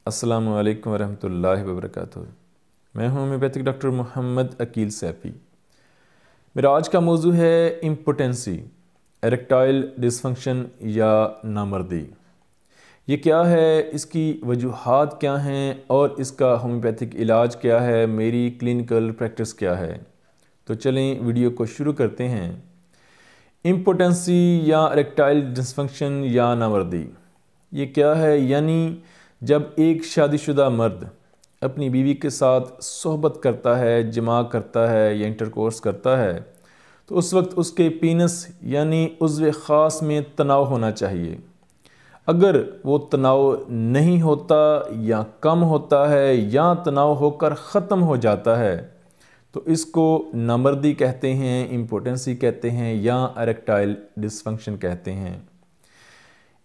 अस्सलामु अलैकुम वरहमतुल्लाहि वबरकातुहू। मैं हूँ होम्योपैथिक डॉक्टर मोहम्मद अकील सैफ़ी। मेरा आज का मौजू है इम्पोटेंसी, एरेक्टाइल डिसफंक्शन या नामर्दी। ये क्या है, इसकी वजूहात क्या हैं और इसका होम्योपैथिक इलाज क्या है, मेरी क्लिनिकल प्रैक्टिस क्या है। तो चलें वीडियो को शुरू करते हैं। इम्पोटेंसी या एरेक्टाइल डिसफंक्शन या नामर्दी ये क्या है, यानी जब एक शादीशुदा मर्द अपनी बीवी के साथ सोहबत करता है, जिमा करता है या इंटरकोर्स करता है, तो उस वक्त उसके पीनस यानी उज़्व ख़ास में तनाव होना चाहिए। अगर वो तनाव नहीं होता या कम होता है या तनाव होकर ख़त्म हो जाता है तो इसको नामर्दी कहते हैं, इम्पोटेंसी कहते हैं या एरेक्टाइल डिसफंक्शन कहते हैं।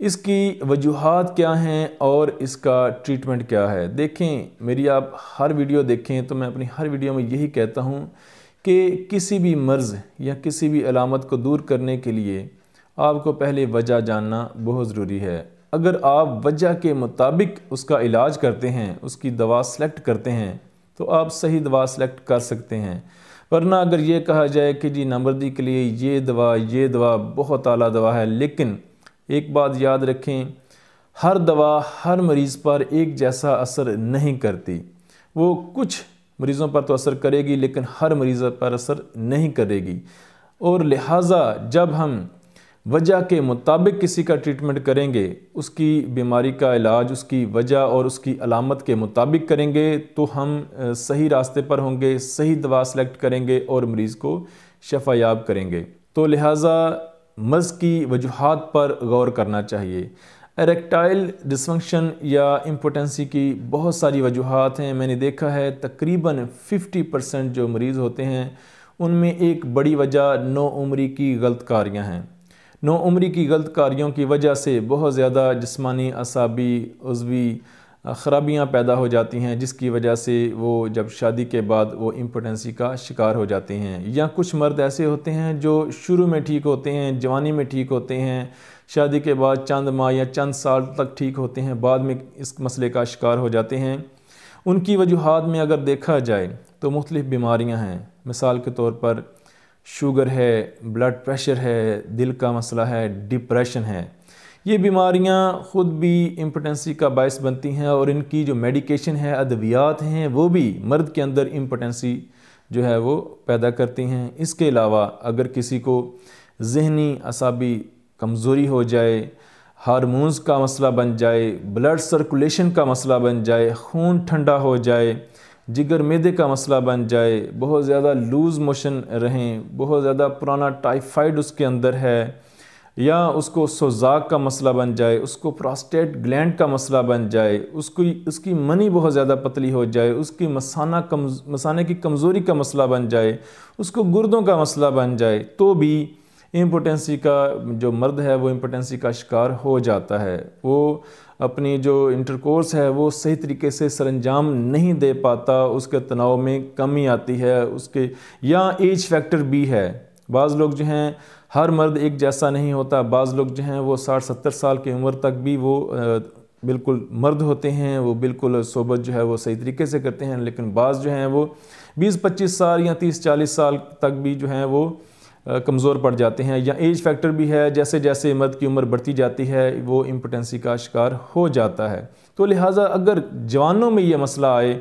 इसकी वजूहात क्या हैं और इसका ट्रीटमेंट क्या है। देखें, मेरी आप हर वीडियो देखें तो मैं अपनी हर वीडियो में यही कहता हूँ कि किसी भी मर्ज़ या किसी भी अलामत को दूर करने के लिए आपको पहले वजह जानना बहुत ज़रूरी है। अगर आप वजह के मुताबिक उसका इलाज करते हैं, उसकी दवा सेलेक्ट करते हैं, तो आप सही दवा सेलेक्ट कर सकते हैं। वरना अगर ये कहा जाए कि जी नामर्दी के लिए ये दवा बहुत आला दवा है, लेकिन एक बात याद रखें, हर दवा हर मरीज़ पर एक जैसा असर नहीं करती। वो कुछ मरीज़ों पर तो असर करेगी लेकिन हर मरीज़ पर असर नहीं करेगी। और लिहाजा जब हम वजह के मुताबिक किसी का ट्रीटमेंट करेंगे, उसकी बीमारी का इलाज उसकी वजह और उसकी अलामत के मुताबिक करेंगे, तो हम सही रास्ते पर होंगे, सही दवा सेलेक्ट करेंगे और मरीज़ को शफायाब करेंगे। तो लिहाजा मर्ज़ की वजूहात पर गौर करना चाहिए। एरेक्टाइल डिसफंक्शन या इम्पोटेंसी की बहुत सारी वजूहात हैं। मैंने देखा है तकरीबन 50% जो मरीज़ होते हैं उनमें एक बड़ी वजह नौउम्री की गलत कारियाँ हैं। नौउम्री की गलत कारियों की वजह से बहुत ज़्यादा जिस्मानी, असाबी, उज़वी ख़राबियाँ पैदा हो जाती हैं, जिसकी वजह से वो जब शादी के बाद वो इम्पोटेंसी का शिकार हो जाते हैं। या कुछ मर्द ऐसे होते हैं जो शुरू में ठीक होते हैं, जवानी में ठीक होते हैं, शादी के बाद चंद माह या चंद साल तक ठीक होते हैं, बाद में इस मसले का शिकार हो जाते हैं। उनकी वजूहात में अगर देखा जाए तो मुख्तलिफ़ बीमारियाँ हैं। मिसाल के तौर पर शुगर है, ब्लड प्रेशर है, दिल का मसला है, डिप्रेशन है। ये बीमारियां ख़ुद भी इम्पोटेंसी का बायस बनती हैं और इनकी जो मेडिकेशन है, अद्वियात हैं, वो भी मर्द के अंदर इम्पोटेंसी जो है वो पैदा करती हैं। इसके अलावा अगर किसी को ज़हनी असाबी कमज़ोरी हो जाए, हार्मोन्स का मसला बन जाए, ब्लड सर्कुलेशन का मसला बन जाए, खून ठंडा हो जाए, जिगर मैदे का मसला बन जाए, बहुत ज़्यादा लूज़ मोशन रहें, बहुत ज़्यादा पुराना टाइफाइड उसके अंदर है, या उसको सोजाक का मसला बन जाए, उसको प्रोस्टेट ग्लैंड का मसला बन जाए, उसकी मनी बहुत ज़्यादा पतली हो जाए, उसकी मसाने की कमज़ोरी का मसला बन जाए, उसको गुर्दों का मसला बन जाए, तो भी इम्पोटेंसी का जो मर्द है वो इम्पोटेंसी का शिकार हो जाता है। वो अपनी जो इंटरकोर्स है वो सही तरीके से सरंजाम नहीं दे पाता, उसके तनाव में कमी आती है, उसके या एज फैक्टर भी है। बाज़ लोग जो हैं, हर मर्द एक जैसा नहीं होता। बाज़ लोग जो हैं वो 60-70 साल की उम्र तक भी वो बिल्कुल मर्द होते हैं, वो बिल्कुल सोबत जो है वो सही तरीके से करते हैं, लेकिन बाज़ जो हैं वो 20-25 साल या 30-40 साल तक भी जो हैं वो कमज़ोर पड़ जाते हैं। या एज फैक्टर भी है, जैसे जैसे मर्द की उम्र बढ़ती जाती है वो इम्पोटेंसी का शिकार हो जाता है। तो लिहाजा अगर जवानों में ये मसला आए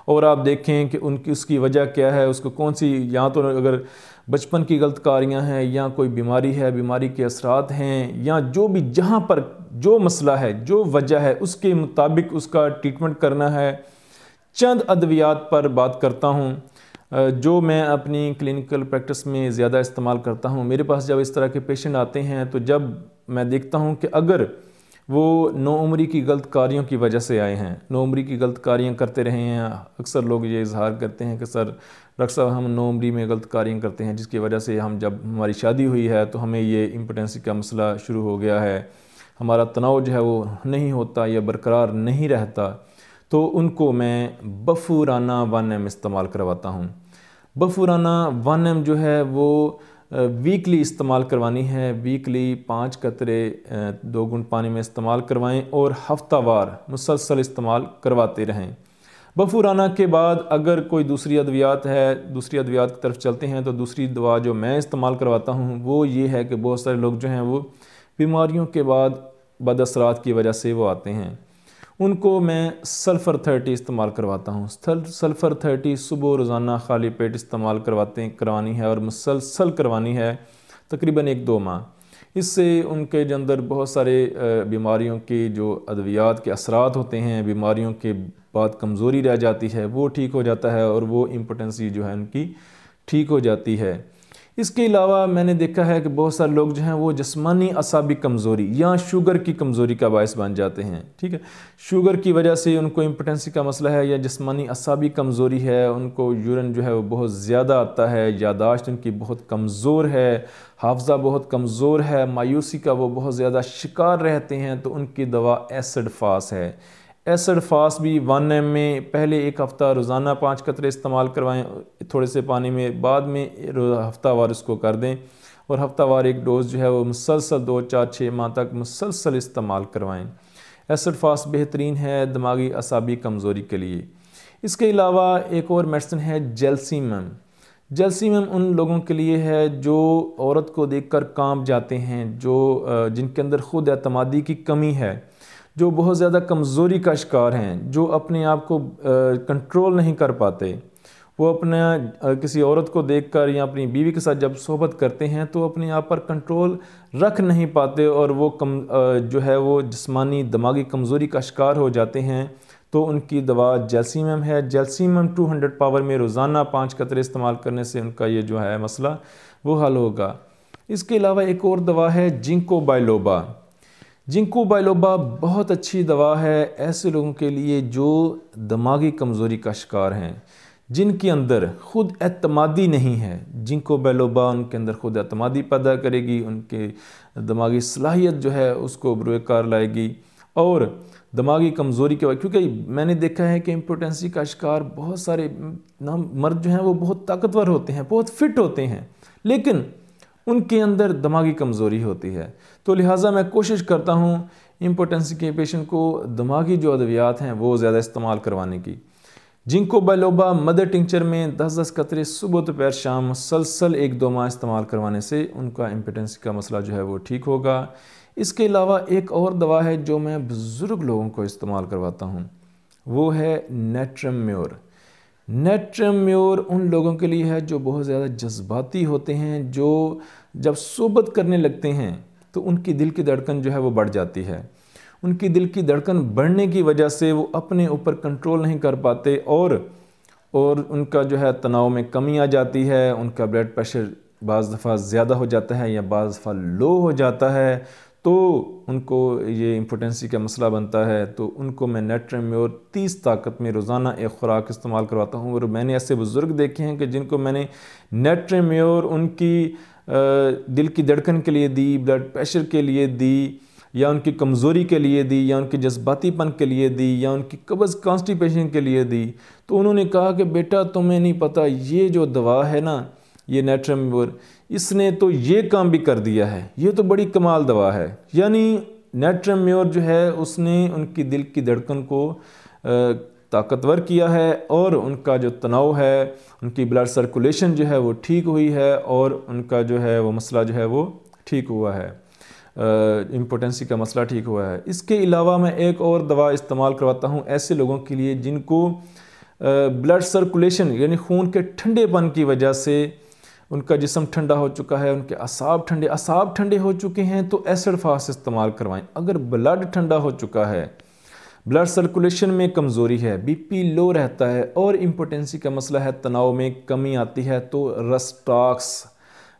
और आप देखें कि उसकी वजह क्या है, उसको कौन सी, या तो अगर बचपन की गलत कारियाँ हैं या कोई बीमारी है, बीमारी के असरात हैं, या जो भी जहाँ पर जो मसला है, जो वजह है, उसके मुताबिक उसका ट्रीटमेंट करना है। चंद अद्वियात पर बात करता हूँ जो मैं अपनी क्लिनिकल प्रैक्टिस में ज़्यादा इस्तेमाल करता हूँ। मेरे पास जब इस तरह के पेशेंट आते हैं तो जब मैं देखता हूँ कि अगर वो नौउम्री की गलत कारियों की वजह से आए हैं, नौउम्री की गलत कारियाँ करते रहे हैं, अक्सर लोग ये इजहार करते हैं कि सर डॉक्टर साहब हम नौउम्री में गलत कारियाँ करते हैं, जिसकी वजह से हम जब हमारी शादी हुई है तो हमें ये इम्पोटेंसी का मसला शुरू हो गया है, हमारा तनाव जो है वो नहीं होता या बरकरार नहीं रहता। तो उनको मैं बफूराना 1M इस्तेमाल करवाता हूँ। बफूराना 1M जो है वो वीकली इस्तेमाल करवानी है। वीकली 5 कतरे 2 घूंट पानी में इस्तेमाल करवाएं और हफ्तावार मुसलसल इस्तेमाल करवाते रहें। बफूराना के बाद अगर कोई दूसरी अद्वियात है, दूसरी अद्वियात की तरफ चलते हैं, तो दूसरी दवा जो मैं इस्तेमाल करवाता हूँ वो ये है कि बहुत सारे लोग जो हैं वो बीमारियों के बाद बदअसरात की वजह से वो आते हैं, उनको मैं सल्फ़र 30 इस्तेमाल करवाता हूँ। सल्फ़र 30 सुबह रोज़ाना खाली पेट इस्तेमाल करवानी है और मुसलसल करवानी है तकरीबन 1-2 माह। इससे उनके जो अंदर बहुत सारे बीमारियों के जो अद्वियात के असरात होते हैं, बीमारियों के बाद कमज़ोरी रह जाती है, वो ठीक हो जाता है और वो इम्पोटेंसी जो है उनकी ठीक हो जाती है। इसके अलावा मैंने देखा है कि बहुत सारे लोग जो हैं वो जिस्मानी असाबी कमज़ोरी या शुगर की कमज़ोरी का बायस बन जाते हैं। ठीक है, शुगर की वजह से उनको इम्पोटेंसी का मसला है या जिस्मानी असाबी कमज़ोरी है, उनको यूरिन जो है वो बहुत ज़्यादा आता है, यादाश्त उनकी बहुत कमज़ोर है, हाफ्ज़ा बहुत कमज़ोर है, मायूसी का वो बहुत ज़्यादा शिकार रहते हैं, तो उनकी दवा एसिड फास है। एसिड फास भी 1 ml में पहले 1 हफ़्ता रोज़ाना 5 कतरे इस्तेमाल करवाएं थोड़े से पानी में, बाद में हफ्तावार इसको कर दें और हफ्तावार एक डोज जो है वो मुसलसल 2-4-6 माह तक मुसलसल इस्तेमाल करवाएं। एसिड फास बेहतरीन है दिमागी असाबी कमज़ोरी के लिए। इसके अलावा एक और मेडिसिन है जैल्सीमम। जैल्सीमम उन लोगों के लिए है जो औरत को देखकर कांप जाते हैं, जो जिनके अंदर खुद एतमादी की कमी है, जो बहुत ज़्यादा कमज़ोरी का शिकार हैं, जो अपने आप को कंट्रोल नहीं कर पाते। वो अपना किसी औरत को देखकर या अपनी बीवी के साथ जब सोहबत करते हैं तो अपने आप पर कंट्रोल रख नहीं पाते और वो जो है वो जिस्मानी दिमागी कमज़ोरी का शिकार हो जाते हैं। तो उनकी दवा जैल्सीमम है। जैल्सीमम 200 पावर में रोज़ाना 5 कतरे इस्तेमाल करने से उनका ये जो है मसला वो हल होगा। इसके अलावा एक और दवा है जिंको बाइलोबा। जिंको बाइलोबा बहुत अच्छी दवा है ऐसे लोगों के लिए जो दिमागी कमज़ोरी का शिकार हैं, जिनके अंदर खुद एतमादी नहीं है। जिंको बाइलोबा उनके अंदर खुद एतमादी पैदा करेगी, उनके दिमागी सलाहियत जो है उसको बरोकार लाएगी और दिमागी कमज़ोरी के बाद, क्योंकि मैंने देखा है कि इम्पोटेंसी का शिकार बहुत सारे मर्द जो हैं वो बहुत ताकतवर होते हैं, बहुत फिट होते हैं, लेकिन उनके अंदर दिमागी कमज़ोरी होती है। तो लिहाजा मैं कोशिश करता हूँ इम्पोटेंसी के पेशेंट को दिमागी जो अद्वियात हैं वो ज़्यादा इस्तेमाल करवाने की। जिंको बाइलोबा मदर टिंचर में 10-10 कतरे सुबह दोपहर शाम मुसलसल 1-2 माह इस्तेमाल करवाने से उनका इम्पोटेंसी का मसला जो है वो ठीक होगा। इसके अलावा एक और दवा है जो मैं बुज़ुर्ग लोगों को इस्तेमाल करवाता हूँ, वो है नेट्रम म्योर। नेट्रम म्योर उन लोगों के लिए है जो बहुत ज़्यादा जज्बाती होते हैं, जो जब सोबत करने लगते हैं तो उनकी दिल की धड़कन जो है वो बढ़ जाती है। उनकी दिल की धड़कन बढ़ने की वजह से वो अपने ऊपर कंट्रोल नहीं कर पाते और उनका जो है तनाव में कमी आ जाती है, उनका ब्लड प्रेशर बाज़ दफ़ा ज़्यादा हो जाता है या बाज़ दफ़ा लो हो जाता है, तो उनको ये इम्पोटेंसी का मसला बनता है। तो उनको मैं नेट्रम म्योर 30 ताकत में रोज़ाना एक ख़ुराक इस्तेमाल करवाता हूँ। और मैंने ऐसे बुज़ुर्ग देखे हैं कि जिनको मैंने नेट्रम म्योर उनकी दिल की धड़कन के लिए दी, ब्लड प्रेशर के लिए दी, या उनकी कमज़ोरी के लिए दी, या उनके जज्बातीपन के लिए दी, या उनकी कब्ज़ कॉन्स्टिपेशन के लिए दी, तो उन्होंने कहा कि बेटा तुम्हें नहीं पता ये जो दवा है ना, ये नेट्रम म्योर, इसने तो ये काम भी कर दिया है, ये तो बड़ी कमाल दवा है। यानी नेट्रम म्योर जो है उसने उनकी दिल की धड़कन को ताकतवर किया है और उनका जो तनाव है, उनकी ब्लड सर्कुलेशन जो है वो ठीक हुई है और उनका जो है वो मसला जो है वो ठीक हुआ है, इम्पोटेंसी का मसला ठीक हुआ है। इसके अलावा मैं एक और दवा इस्तेमाल करवाता हूँ ऐसे लोगों के लिए जिनको ब्लड सर्कुलेशन यानी खून के ठंडेपन की वजह से उनका जिस्म ठंडा हो चुका है, उनके असाब ठंडे हो चुके हैं, तो एसिड फास्ट इस्तेमाल करवाएं। अगर ब्लड ठंडा हो चुका है, ब्लड सर्कुलेशन में कमज़ोरी है, बीपी लो रहता है और इम्पोटेंसी का मसला है, तनाव में कमी आती है, तो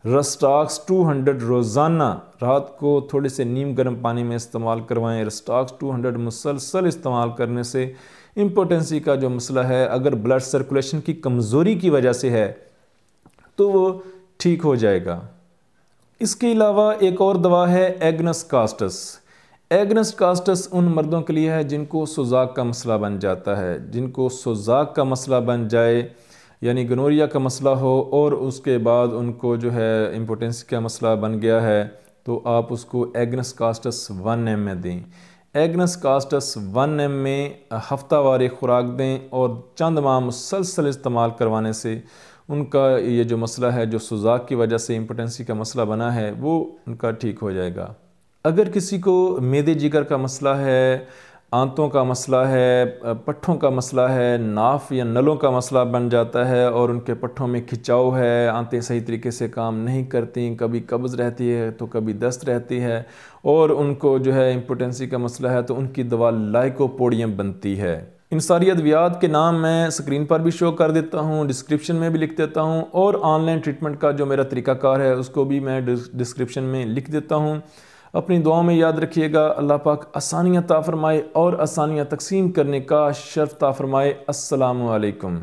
रस्टाक्स 200 रोज़ाना रात को थोड़े से नीम गर्म पानी में इस्तेमाल करवाएं। रस्टाक्स 200 मुसलसल इस्तेमाल करने से इम्पोटेंसी का जो मसला है, अगर ब्लड सर्कुलेशन की कमज़ोरी की वजह से है तो वो ठीक हो जाएगा। इसके अलावा एक और दवा है एग्नस कास्टस। एग्नस कास्टस उन मर्दों के लिए है जिनको सुजाक का मसला बन जाता है। जिनको सुजाक का मसला बन जाए यानी गनोरिया का मसला हो और उसके बाद उनको जो है इम्पोटेंसी का मसला बन गया है, तो आप उसको एग्नस कास्टस 1 m में दें। एग्नस कास्टस 1 m में हफ्तावारी खुराक दें और चंद माह मुसलसल इस्तेमाल करवाने से उनका ये जो मसला है, जो सुजाक की वजह से इम्पोटेंसी का मसला बना है, वो उनका ठीक हो जाएगा। अगर किसी को मैदे जिगर का मसला है, आंतों का मसला है, पट्ठों का मसला है, नाफ या नलों का मसला बन जाता है और उनके पट्ठों में खिंचाव है, आंतें सही तरीके से काम नहीं करती, कभी कब्ज़ रहती है तो कभी दस्त रहती है और उनको जो है इम्पोटेंसी का मसला है, तो उनकी दवा लाइकोपोडियम बनती है। इन सारी अद्वियात के नाम मैं स्क्रीन पर भी शो कर देता हूँ, डिस्क्रिप्शन में भी लिख देता हूँ और ऑनलाइन ट्रीटमेंट का जो मेरा तरीक़ाकार है उसको भी मैं डिस्क्रिप्शन में लिख देता हूँ। अपनी दुआओं में याद रखिएगा। अल्लाह पाक आसानियाँ अता फरमाए और आसानियाँ तकसीम करने का शर्फ अता फरमाए। अस्सलामु अलैकुम।